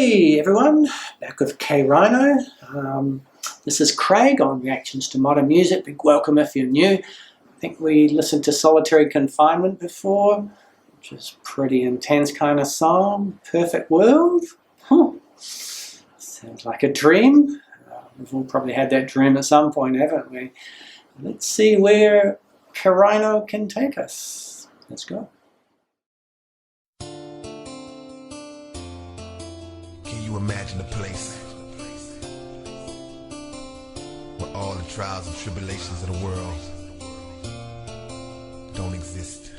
Hey everyone, back with K-Rino. This is Craig on Reactions to Modern Music. Big welcome if you're new. I think we listened to Solitary Confinement before, which is pretty intense kind of song. Perfect World. Sounds like a dream. We've all probably had that dream at some point, haven't we? Let's see where K-Rino can take us. Let's go. Can you imagine a place where all the trials and tribulations of the world don't exist?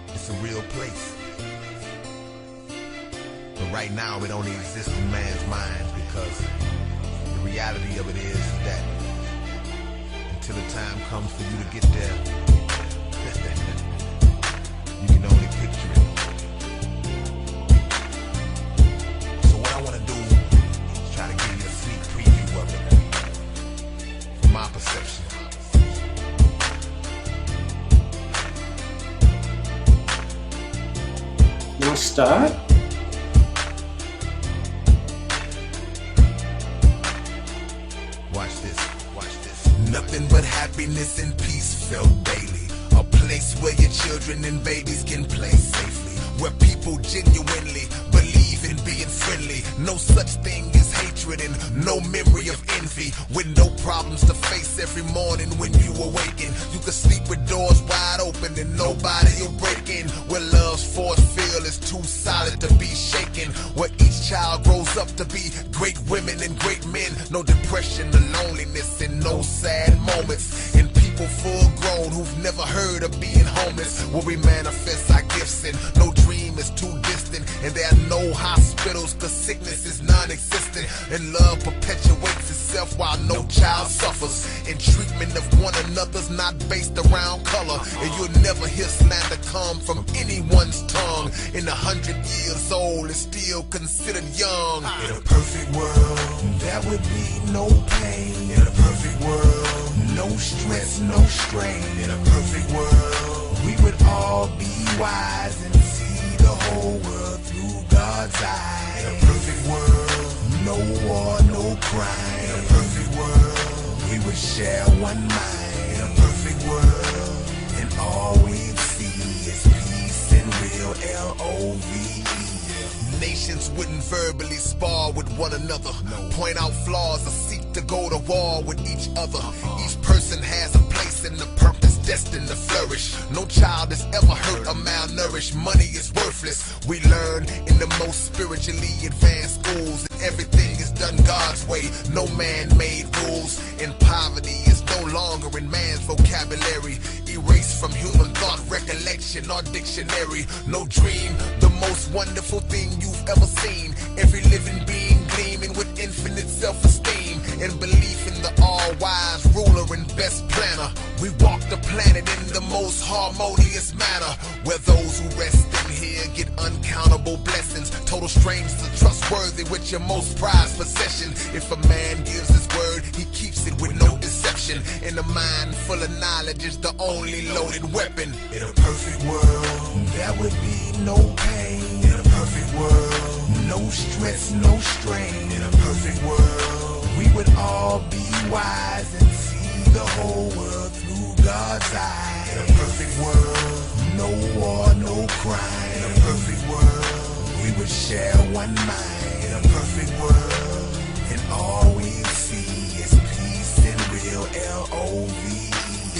It's a real place. But right now it only exists in man's mind, because the reality of it is that until the time comes for you to get there, you can only picture it. I want to do is try to give you a sneak preview of it from my perception. We'll start. Watch this, watch this. Nothing but happiness and peace felt daily. A place where your children and babies can play safely, where people genuinely believe in being friendly. No such thing as hatred and no memory of envy, with no problems to face every morning when you awaken. You can sleep with doors wide open and nobody will break in, where love's force field is too solid to be shaken, where each child grows up to be great women and great men. No depression or loneliness and no sad moments, and people full grown who've never heard of being homeless, where we manifest our gifts and no dream is too distant, and there are no hospitals cause sickness is non-existent, and love perpetuates itself while no child suffers, and treatment of one another's not based around color, and you'll never hear slander come from anyone's tongue, and 100 years old is still considered young. In a perfect world, there would be no pain. In a perfect world, no stress, no strain. In a perfect world, we would all be wise and see the whole world through God's eyes. In a perfect world, no war, no crime. In a perfect world, we would share one mind. In a perfect world, and all we see is peace and real L-O-V-E. Nations wouldn't verbally spar with one another, point out flaws or seek to go to war with each other. Each person has a place and a purpose destined to flourish. No child is ever hurt or malnourished. Money is worthless. We learn in the most spiritually advanced schools, and everything is done God's way. No man-made rules, and poverty is no longer in man's vocabulary. Erased from human thought, recollection, or dictionary. No dream, the most wonderful thing you've ever seen. Every living being gleaming with infinite self-esteem and belief in the all-wise ruler and best planner. We walk the planet in the most harmonious manner, where those who rest in here get uncountable blessings. Total strangers are trustworthy with your most prized possession. If a man gives his word, he keeps it with no deception, and a mind full of knowledge is the only loaded weapon. In a perfect world, there would be no pain. In a perfect world, no stress, no strain. In a perfect world, we would all be wise and see the whole world through God's eyes. In a perfect world, no war, no crime. In a perfect world, we would share one mind. In a perfect world, and all we see is peace and real L-O-V-E.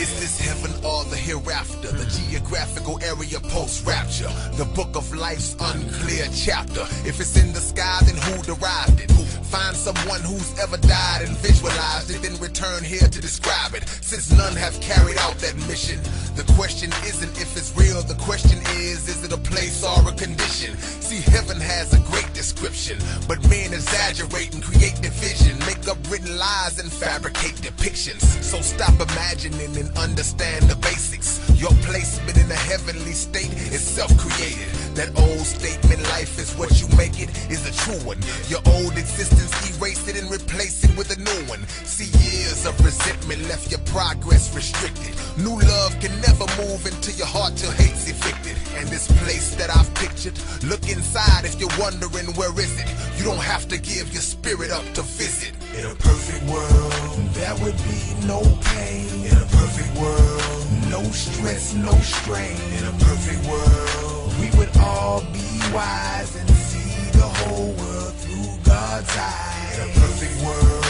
Is this heaven or the hereafter? The geographical area post-rapture, the book of life's unclear chapter. If it's in the sky, then who derived it? Find someone who's ever died and visualized it, then return here to describe it, since none have carried out that mission. The question isn't if it's real, the question is it a place or a condition? See, heaven has a great description, but men exaggerate and create division, make up written lies and fabricate depictions. So stop imagining and understand the basics. Your placement in a heavenly state is self-created. That old statement, life is what you make it, is a true one. Your old existence, erase it and replace it with a new one. See, years of resentment left your progress restricted. New love can never move into your heart till hate's evicted. And this place that I've pictured, look inside if you're wondering where is it. You don't have to give your spirit up to visit. In a perfect world, there would be no pain. In a perfect world, no stress, no strain. In a perfect world, we would all be wise and see the whole world through God's eyes. In a perfect world,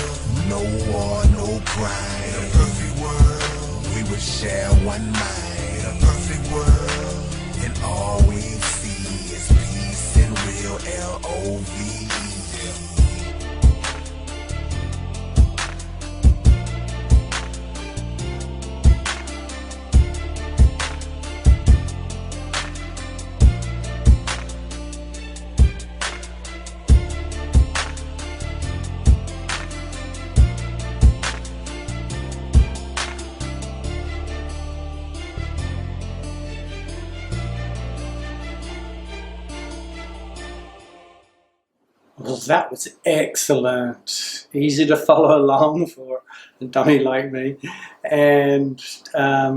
no war, no crime. In a perfect world, we would share one mind. In a perfect world, and all we see is peace and real L-O-V-E. Well, that was excellent. Easy to follow along for a dummy like me. And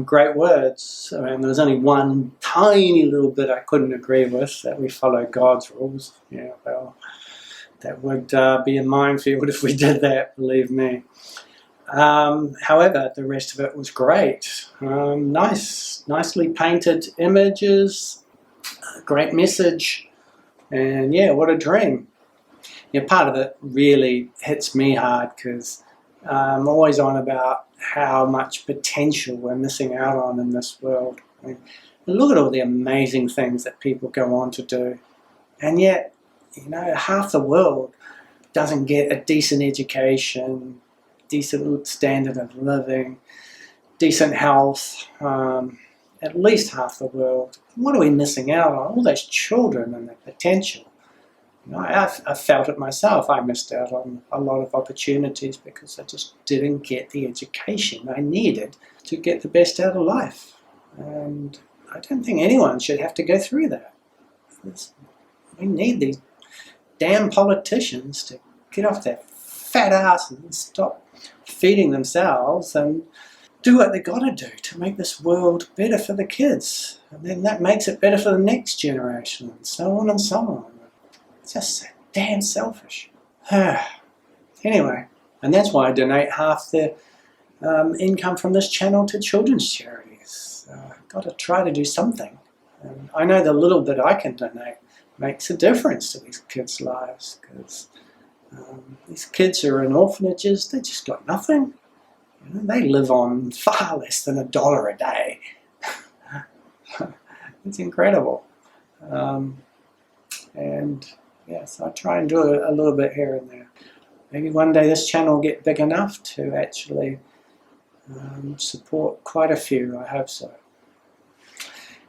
great words. I mean, there was only one tiny little bit I couldn't agree with, that we follow God's rules. Yeah, well, that would be a minefield if we did that, believe me. However, the rest of it was great. Nicely painted images, great message, and yeah, what a dream. Yeah, part of it really hits me hard because I'm always on about how much potential we're missing out on in this world. I mean, look at all the amazing things that people go on to do, and yet, you know, half the world doesn't get a decent education, decent standard of living, decent health. At least half the world. What are we missing out on? All those children and their potential. You know, I felt it myself. I missed out on a lot of opportunities because I just didn't get the education I needed to get the best out of life. And I don't think anyone should have to go through that. We need these damn politicians to get off their fat ass and stop feeding themselves and do what they got to do to make this world better for the kids. And then that makes it better for the next generation, and so on and so on. It's just so damn selfish. Anyway, and that's why I donate half the income from this channel to children's charities. I've got to try to do something. And I know the little bit I can donate makes a difference to these kids' lives, because these kids are in orphanages. They just got nothing. You know, they live on far less than $1 a day. It's incredible. And yes, I try and do a little bit here and there. Maybe one day this channel will get big enough to actually support quite a few. I hope so.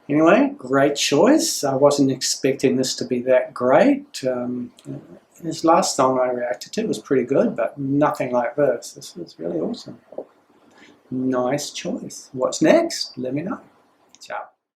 Anyway, great choice. I wasn't expecting this to be that great. This last song I reacted to was pretty good, but nothing like this. This was really awesome. Nice choice. What's next? Let me know. Ciao.